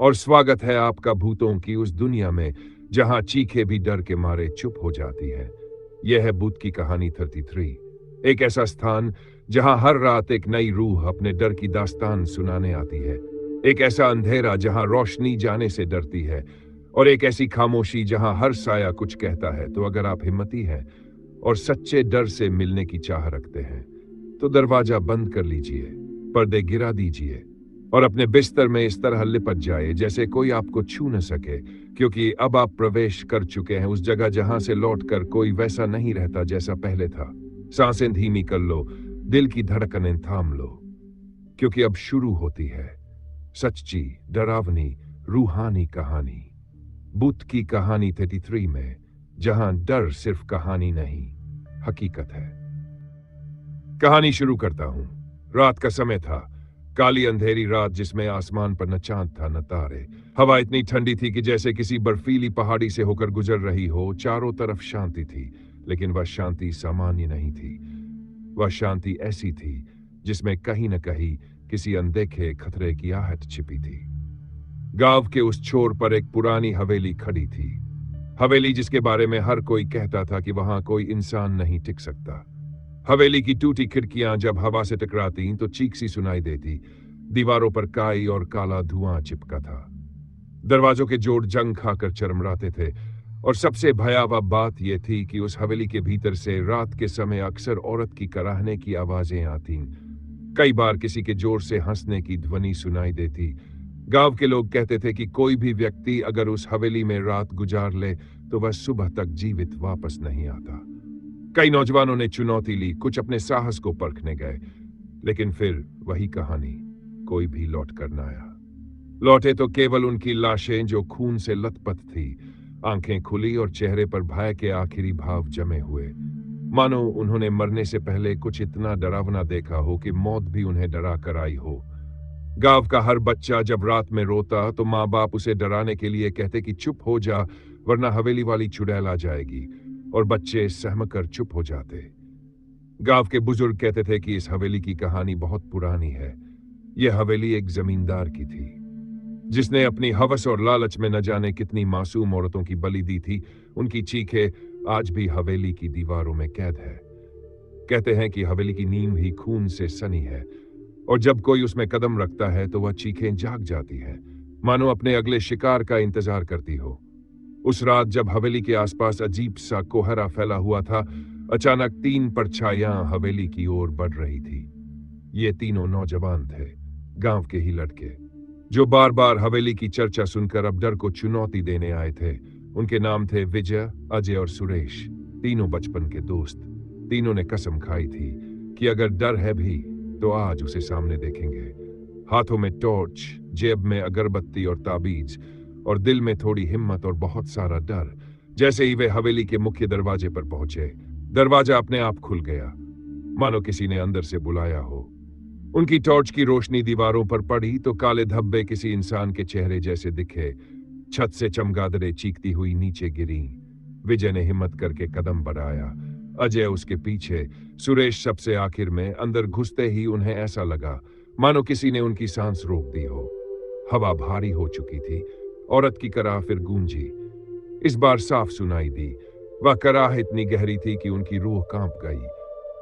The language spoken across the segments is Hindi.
और स्वागत है आपका भूतों की उस दुनिया में जहां चीखें भी डर के मारे चुप हो जाती है। यह है भूत की कहानी 33, एक ऐसा स्थान जहां हर रात एक नई रूह अपने डर की दास्तान सुनाने आती है। एक ऐसा अंधेरा जहां रोशनी जाने से डरती है, और एक ऐसी खामोशी जहां हर साया कुछ कहता है। तो अगर आप हिम्मती हैं और सच्चे डर से मिलने की चाह रखते हैं, तो दरवाजा बंद कर लीजिए, पर्दे गिरा दीजिए और अपने बिस्तर में इस तरह लिपट जाए जैसे कोई आपको छू न सके, क्योंकि अब आप प्रवेश कर चुके हैं उस जगह जहां से लौटकर कोई वैसा नहीं रहता जैसा पहले था। सांसें धीमी कर लो, दिल की धड़कनें थाम लो, क्योंकि अब शुरू होती है सच्ची, डरावनी, रूहानी कहानी। भूत की कहानी 33 में, जहां डर सिर्फ कहानी नहीं, हकीकत है। कहानी शुरू करता हूं। रात का समय था, काली अंधेरी रात जिसमें आसमान पर न चांद था न तारे। हवा इतनी ठंडी थी कि जैसे किसी बर्फीली पहाड़ी से होकर गुजर रही हो। चारों तरफ शांति थी, लेकिन वह शांति सामान्य नहीं थी। वह शांति ऐसी थी जिसमें कहीं न कहीं किसी अनदेखे खतरे की आहट छिपी थी। गांव के उस छोर पर एक पुरानी हवेली खड़ी थी। हवेली जिसके बारे में हर कोई कहता था कि वहां कोई इंसान नहीं टिक सकता। हवेली की टूटी खिड़कियां जब हवा से टकराती तो चीख सी सुनाई देती। दीवारों पर काई और काला धुआं चिपका था। दरवाजों के जोड़ जंग खाकर चरमराते थे, और सबसे भयावह बात यह थी कि उस हवेली के भीतर से रात के समय अक्सर औरत की कराहने की आवाजें आती। कई बार किसी के जोर से हंसने की ध्वनि सुनाई देती। गांव के लोग कहते थे कि कोई भी व्यक्ति अगर उस हवेली में रात गुजार ले तो वह सुबह तक जीवित वापस नहीं आता। कई नौजवानों ने चुनौती ली, कुछ अपने साहस को परखने गए, लेकिन फिर वही कहानी, कोई भी लौट कर न आया। लौटे तो केवल उनकी लाशें जो खून से लथपथ थी, आंखें खुली और चेहरे पर भय के आखिरी भाव जमे हुए, मानो उन्होंने मरने से पहले कुछ इतना डरावना देखा हो कि मौत भी उन्हें डरा कर आई हो। गांव का हर बच्चा जब रात में रोता तो माँ बाप उसे डराने के लिए कहते कि चुप हो जा, वरना हवेली वाली चुड़ैल आ जाएगी, और बच्चे सहमकर चुप हो जाते। गांव के बुजुर्ग कहते थे कि इस हवेली की कहानी बहुत पुरानी है। यह हवेली एक जमींदार की थी, जिसने अपनी हवस और लालच में न जाने कितनी मासूम औरतों की बलि दी थी। उनकी चीखें आज भी हवेली की दीवारों में कैद है। कहते हैं कि हवेली की नींव ही खून से सनी है, और जब कोई उसमें कदम रखता है तो वह चीखें जाग जाती हैं, मानो अपने अगले शिकार का इंतजार करती हो। उस रात जब हवेली के आसपास अजीब सा कोहरा फैला हुआ था, अचानक 3 परछाइयां हवेली की ओर बढ़ रही थी। ये तीनों नौजवान थे, गांव के ही लड़के, जो बार बार हवेली की चर्चा सुनकर अब डर को चुनौती देने आए थे। उनके नाम थे विजय, अजय और सुरेश, तीनों बचपन के दोस्त। तीनों ने कसम खाई थी कि अगर डर है भी तो आज उसे सामने देखेंगे। हाथों में टॉर्च, जेब में अगरबत्ती और ताबीज, और दिल में थोड़ी हिम्मत और बहुत सारा डर। जैसे ही वे हवेली के मुख्य दरवाजे पर पहुंचे, दरवाजा अपने आप खुल गया, मानो किसी ने अंदर से बुलाया हो। उनकी टॉर्च की रोशनी दीवारों पर पड़ी तो काले धब्बे किसी इंसान के चेहरे जैसे दिखे। छत से चमगादड़ें चीखती हुई नीचे गिरी। विजय ने हिम्मत करके कदम बढ़ाया, अजय उसके पीछे, सुरेश सबसे आखिर में। अंदर घुसते ही उन्हें ऐसा लगा मानो किसी ने उनकी सांस रोक दी हो। हवा भारी हो चुकी थी। औरत की कराह फिर गूंजी, इस बार साफ सुनाई दी। वह कराह इतनी गहरी थी कि उनकी रूह कांप गई।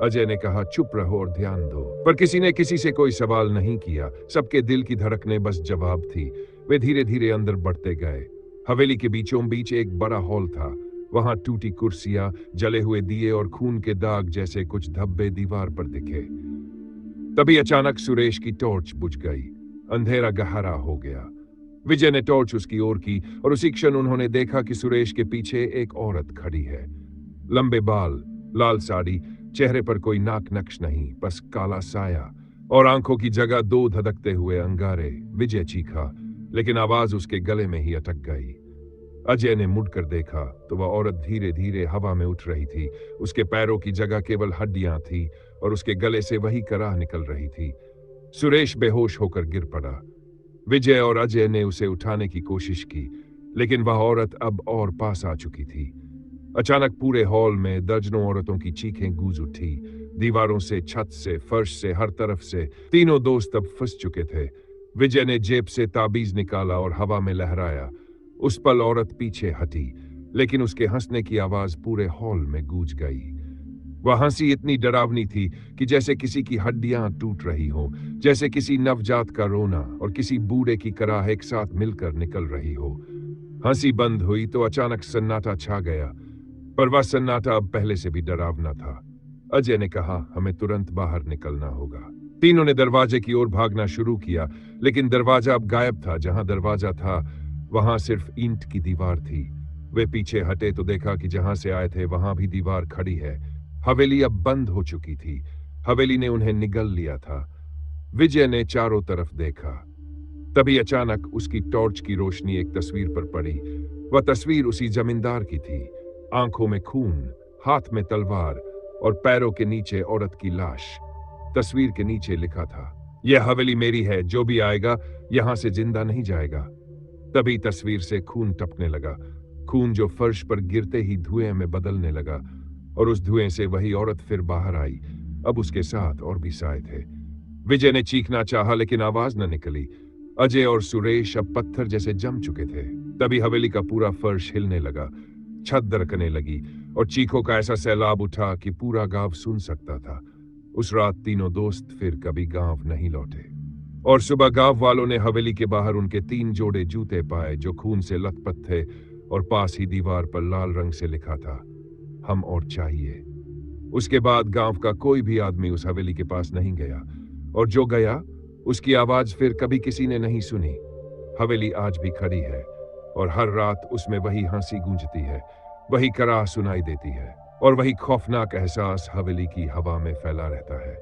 अजय ने कहा, चुप रहो और ध्यान दो। पर किसी ने किसी से कोई सवाल नहीं किया। सबके दिल की धड़कनें बस जवाब थी। वे धीरे धीरे अंदर बढ़ते गए। हवेली के बीचों बीच एक बड़ा हॉल था। वहां टूटी कुर्सियां, जले हुए दिए और खून के दाग जैसे कुछ धब्बे दीवार पर दिखे। तभी अचानक सुरेश की टॉर्च बुझ गई। अंधेरा गहरा हो गया। विजय ने टॉर्च उसकी ओर की, और उसी क्षण उन्होंने देखा कि सुरेश के पीछे एक औरत खड़ी है। लंबे बाल, लाल साड़ी, चेहरे पर कोई नाक नक्श नहीं, बस काला साया, और आंखों की जगह 2 धधकते हुए अंगारे। विजय चीखा, लेकिन आवाज उसके गले में ही अटक गई। अजय ने मुड़कर देखा तो वह औरत धीरे धीरे हवा में उठ रही थी। उसके पैरों की जगह केवल हड्डियां थी, और उसके गले से वही कराह निकल रही थी। सुरेश बेहोश होकर गिर पड़ा। विजय और अजय ने उसे उठाने की कोशिश की, लेकिन वह औरत अब और पास आ चुकी थी। अचानक पूरे हॉल में दर्जनों औरतों की चीखें गूंज उठी। दीवारों से, छत से, फर्श से, हर तरफ से। तीनों दोस्त अब फंस चुके थे। विजय ने जेब से ताबीज निकाला और हवा में लहराया। उस पल औरत पीछे हटी, लेकिन उसके हंसने की आवाज पूरे हॉल में गूंज गई। वह हंसी इतनी डरावनी थी कि जैसे किसी की हड्डियां टूट रही हो, जैसे किसी नवजात का रोना और किसी बूढ़े की कराह एक साथ मिलकर निकल रही हो। हंसी बंद हुई तो अचानक सन्नाटा छा गया, पर वह सन्नाटा अब पहले से भी डरावना था। अजय ने कहा, हमें तुरंत बाहर निकलना होगा। तीनों ने दरवाजे की ओर भागना शुरू किया, लेकिन दरवाजा अब गायब था। जहां दरवाजा था वहां सिर्फ ईंट की दीवार थी। वे पीछे हटे तो देखा कि जहां से आए थे वहां भी दीवार खड़ी है। हवेली अब बंद हो चुकी थी। हवेली ने उन्हें निगल लिया था। विजय ने चारों तरफ देखा। तभी अचानक उसकी टॉर्च की रोशनी एक तस्वीर पर पड़ी। वह तस्वीर उसी जमींदार की थी। आंखों में खून, हाथ में तलवार और पैरों के नीचे औरत की लाश। तस्वीर के नीचे लिखा था, यह हवेली मेरी है, जो भी आएगा यहां से जिंदा नहीं जाएगा। तभी तस्वीर से खून टपकने लगा, खून जो फर्श पर गिरते ही धुएं में बदलने लगा, और उस धुएं से वही औरत फिर बाहर आई। अब उसके साथ और भी साए थे। विजय ने चीखना चाहा, लेकिन आवाज न निकली। अजय और सुरेश अब पत्थर जैसे जम चुके थे। तभी हवेली का पूरा फर्श हिलने लगा, छत दरकने लगी और चीखों का ऐसा सैलाब उठा कि पूरा गांव सुन सकता था। उस रात तीनों दोस्त फिर कभी गांव नहीं लौटे, और सुबह गांव वालों ने हवेली के बाहर उनके 3 जोड़े जूते पाए, जो खून से लथपथ थे, और पास ही दीवार पर लाल रंग से लिखा था, हम और चाहिए। उसके बाद गांव का कोई भी आदमी उस हवेली के पास नहीं गया, और जो गया उसकी आवाज फिर कभी किसी ने नहीं सुनी। हवेली आज भी खड़ी है, और हर रात उसमें वही हंसी गूंजती है, वही कराह सुनाई देती है, और वही खौफनाक एहसास हवेली की हवा में फैला रहता है।